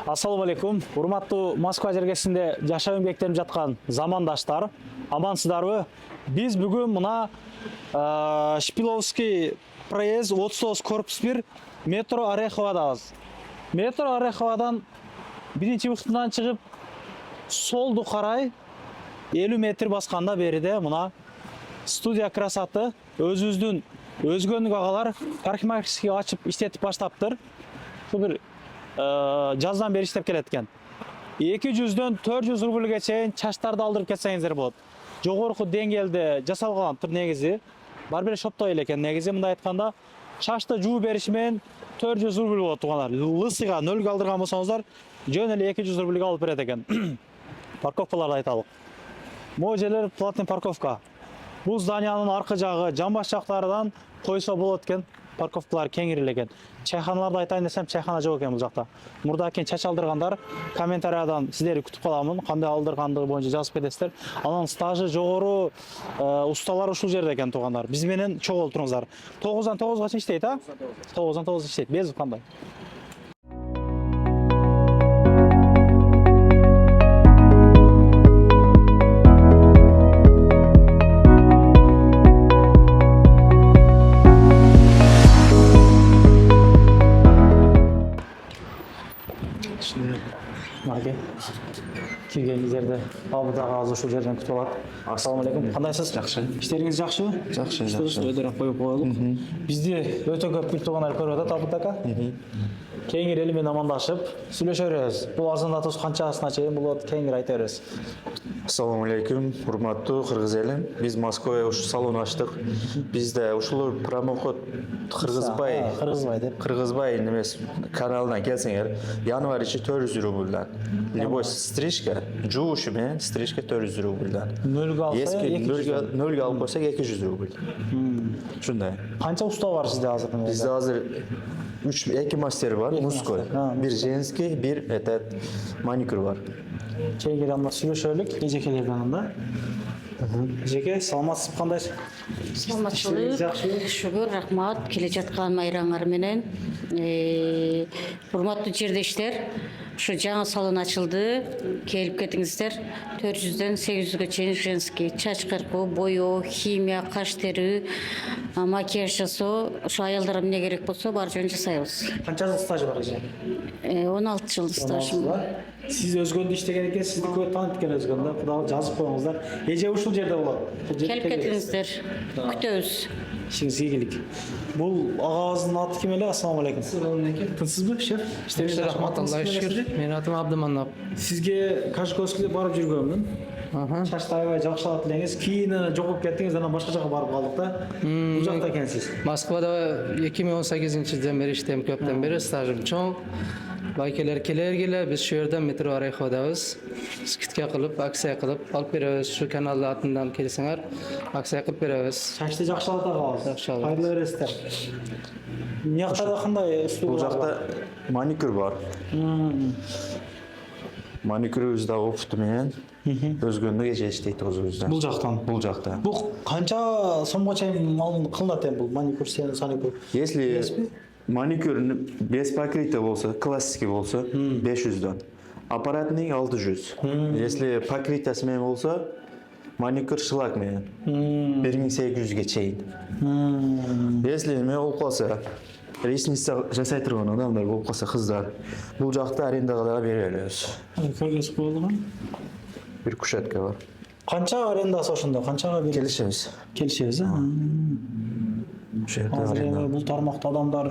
Assalamu алейкум. Урматтуу Москва жергесинде жашап эмгектенип жаткан замандаштар, амансыздарбы? Биз бүгүн мына Шпиловский проезд 39 корпус 1 метро Ореховадабыз. Метро Ореховадан биринчи бухтунан чыгып солду карай 50 метр басканда бериде мына студия красоты өзүбүздүн өзгөнүк агалар парикмахерский ачып иштетип баштаптыр. Бир жаздан бери иштеп келет экен. 200дөн 400 рубльге чейин чачтарды алдырып кетсеңиздер болот. Жогорку деңгээлде жасалган негизи. Бар бир шоптой эле экен негизи. Мындай айтканда, чачты жууп бериш менен 400 рубль болот тугандар. Лысыйга нөлгө алдырган болсоңуздар, жөн эле 200 рубльге алып берет экен. Парковкаларды айталык. Могу жерлер платный парковка. Бул зданиянын аркы жагы, жамбаш жактарынан койсо болот экен. Парковкалар кеңирилген. Чайханаларды айтайын десем, чайхана жок экен бул жакта. Мурда экен чач алдыргандар комментариядан сиздерди күтүп каламын. Кандай алдыргандыгы боюнча жазып кетесиздер. Анан стажы жогору усталар ушул жерде экен тугандар. Биз менен чогуу туруңуздар. 9-дан 9-га иштейт, а? 9-дан 9 иштейт. Безип кандай? Маке, келгениңиздерди алдыдагы азыр ушул жерден күтүп алат. Ассаламу алейкум. Кандайсыз? Жакшы. Иштериңиз жакшыбы? Жакшы. Өйдөрөк коюп коелук. Бизди өтө көп күтүп көрүп атат Абыт ака. Кеңири эли менен амандашып, сүйлөшөрүз. Бул азандатыбыз канчасына чейин болот, кеңири айта беребиз. Ассаламу алейкум, урматтуу кыргыз элим. Биз Москвага ушу салон ачтык. Бизде ушул промоход Кыргызбай немес каналынан келсеңер, январь ичи 400 рубльдан. Любой стрижка, жуушу менен стрижка 400 рубльдан. Нөлгө алып койсок 200 рубль. Ушундай. Канча уста бар сизде азыр? Бизде азыр 2 мастер бар, мужской. Бир женский, бир маникюр бар. Кеңири анда сүйлөшөлүк, эжекелерден анда. Эжеке, саламатсызбы, кандайсыз? Саламатчылык, шүгүр, рахмат. Келе жаткан майраңар менен. Урматтуу жердештер, ушу жаңы салон ачылды. Келип кетиңиздер. 400дөн 800гө чейин женский чач кыркуу, боёо, химия, каш тери, макияж жасоо, ушу аялдарга эмне керек болсо баары жөн жасайбыз. Канча жыл стажы бар эже? 16 жыл стажым бар. Сиз өзгөндү иштеген экенсиз, сизди көп таанып экен өзгөндө. Кудай жазып коюңуздар. Эже ушул жерде болот. Келип кетиңиздер. Күтөбүз. İşiniz iyilik. Bu ağzının adı kim öyle? Assalamu alaikum. Tınсызбы, şef? İşte rahmat Allah'a şükür. Benim adım Abdümanap. Sizge Kaşkoski'de barıp жүргөнмүн. Чачты аябай жакшылап элеңиз. Кийин жогоп кеттиңиз, анан башка жака барып калдык да. Бул жакта экенсиз. Москвада 2018-жылдан бери иштейм, көптөн бери стажым чоң. Байкелер келе, биз şu yerden metro Ореховадабыз. Скидка кылып, акция кылып алып беребиз. Şu канал атынан келсеңер, акция кылып беребиз. Чачты жакшылап калабыз. Жакшылап. Кайрылы бересиздер. Мыяктарда кандай устуу Бул жакта маникюр бар. Маникюрүбүздө опыту менен өзгөндү эже иштейт өзүбүздө. Бул жактан. Бул жакта. Бул канча сомго чейин кылынат эми бул маникюр, саникюр? Если маникюр без покрытия болсо, классический болсо 500дөн. Аппаратный 600. Если покрытиясы менен болсо, маникюр шлак менен 1800ге чейин. Если эме болуп калса, ресница жасай турган адамдар болуп калса, кыздар, бул жакта арендага да бере беребиз. Көргөзүп коюлган. Бир кушетка бар. Канча арендасы ошондо? Канчага Келишебиз. Келишебиз, а? Азыр эми бул тармакта адамдар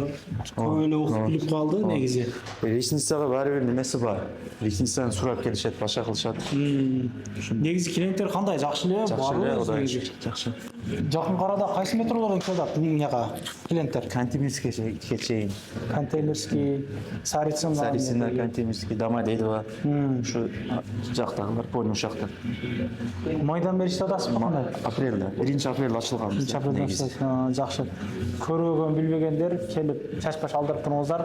көп эле окуп билип калды негизи. Ресницага баары бир немеси бар. Ресницаны сурап келишет, башка кылышат. Негизи клиенттер кандай? Жакшы эле, барбы? Жакшы. Жакын арада кайсы метролордон келип атат буга клиенттер? Кантемирский чейин. Контейнерский, Царицын, Кантемирский, Домодедово. Ушу жактагылар, понял жакта. Майдан бери иштеп атасызбы кандай? Апрелде, 1-апрелде ачылган. 1-апрелде жакшы. Көрбөгөн, билбегендер келип чач-баш алдырып туруңуздар.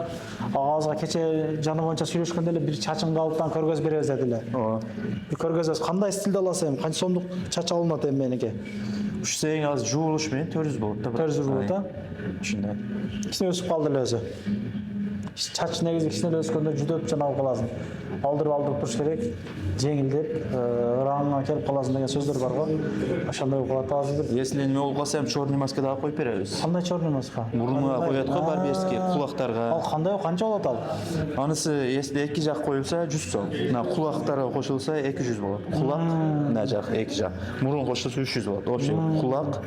Агабызга кече жаны боюнча сүйлөшкөндө эле бир чачыңды алыптан көргөзүп беребиз дедиле. Бир көргөзөбүз. Кандай стилде аласыз эми? Канча сомдук чач алынат эми меники? Ушу эң аз жуулуш менен 400 болот да. 400 болот да? Ушундай. Кичине өсүп калды эле өзү. чач негизи кичине өскөндө жүдөп жана алып каласың. Алдырып туруш керек. Жеңилдеп, ыраңыңа келип каласың деген сөздөр бар го. Ошондой болуп калат азыр. Если эме болуп калса, черный маска да коюп беребиз. Кандай черный маска? Мурунга коет го барберский, кулактарга. Ал кандай канча болот ал? Анысы если эки жак коюлса 100 сом. Мына кулактарга кошулса 200 болот. Кулак мына жак эки жак. Мурун кошулса 300 болот. Общий кулак,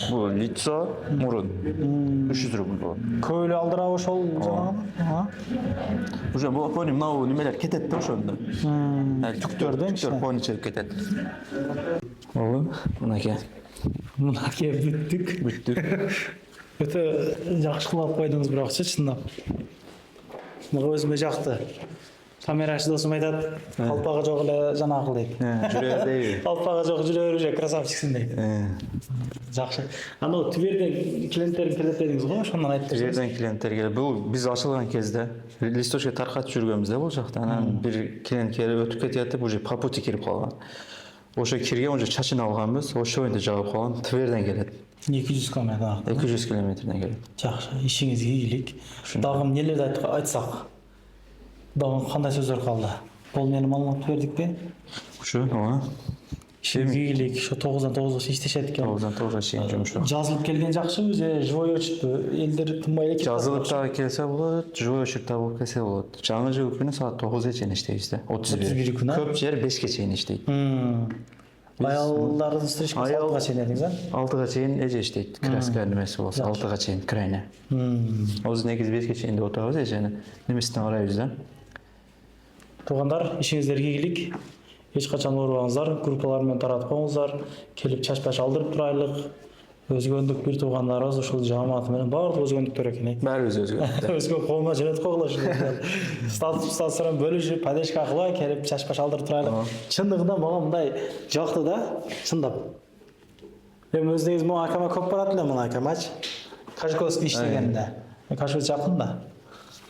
бул лицо, мурун 300 рубль болот. Көйлө алдырабы ошол жанагы? Уже бул пони мынау немелер кетет да ошондо. Түктөрдөн Түктөр пони чыгып кетет. Болду. Мынакей. Мынакей бүттүк. Өтө жакшы кылып койдуңуз бирокчу чындап. Мага өзүмө жакты. Камерашы досум айтат, калпагы жок эле жанагы дейт. Жүрө бербейби? Калпагы жок жүрө берүүчү красавчиксиң дейт. Жакшы. Анау тиберден клиенттер келет дедиңиз го, ошондон айтып берсеңиз. Жерден клиенттер келет. Бул биз ачылган кезде листочка таркатып жүргөнбүз да бул жакта. Анан бир клиент келип өтүп кетип, уже по пути кирип калган. Ошо кирген, уже чачын алганбыз, ошо бойдо жагып калган. Тиберден келет. 200 км. 200 километрден келет. Жакшы, ишиңизге ийгилик. Дагы эмнелерди айтсак? Дагы кандай сөздөр калды? Бул менин маалымат бердикпи? Ушу, ооба. Ишиңизге ийгилик, ошо 9-дан 9-га иштешет экен. 9-дан 9-га чейин жумуш. Жазылып келген жакшыбы же живой очередби? Элдер тынбай эле кетип Жазылып дагы келсе болот, живой очередь болуп келсе болот. Жаңы жыл күнү саат 9-га чейин иштейбиз да. 31 күнү. Көп жер 5ге чейин иштейт. Аялдардын стрижкасы 6-га чейин дедиңиз, а? 6-га чейин эже иштейт. Краска немеси болсо 6-га чейин крайне. Өзү негизи 5ге чейин деп отурабыз эжени. Немесине карайбыз да. Туугандар, ишиңиздерге ийгилик. Эч качан оорубаңыздар, группалар менен таратып коюңуздар. Келип чач-пач алдырып турайлык. Өзгөндүк бир туугандарыбыз ушул жамааты менен баардык өзгөндүктөр экен. Баарыбыз өзгө. Өзгө коомго жөнөтүп койгула ушул. Статустарын бөлүшүп, поддержка кылып келип чач-пач алдырып турайлык. Чындыгында мага мындай жакты да, чындап. Эми өзүңүз могу акама көп барат эле мына акамач. Кашковский иштегенде. Кашковский жакын да.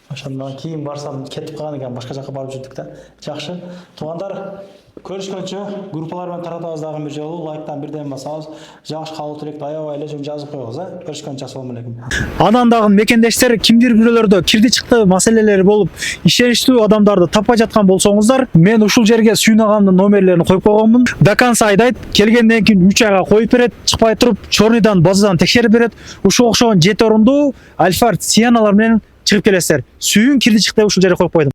Ошондон кийин барсам кетип калган экен, башка жака барып жүрдүк да. Жакшы. Туугандар, көрүшкөнчө группалар менен таратабыз дагы бир жолу, лайктан бирден басабыз. Жакшы каалоо тилекти аябай эле жазып коебуз, а? Көрүшкөнчө assalomu alaykum. Анан дагы мекендештер кимдир бирөөлөрдө кирди чыкты маселелери болуп, ишеничтүү адамдарды таппай жаткан болсоңуздар, мен ушул жерге Сүйүн агамдын номерлерин коюп койгонмун. До конца айдайт, келгенден кийин 3 айга коюп берет, чыкпай туруп, чорныйдан, базадан текшерип берет. Ушул окшогон 7 орундуу Альфард Сиеналар менен чыгып келесиздер. Сүйүн кирди чыкты ушул жерге коюп койдум.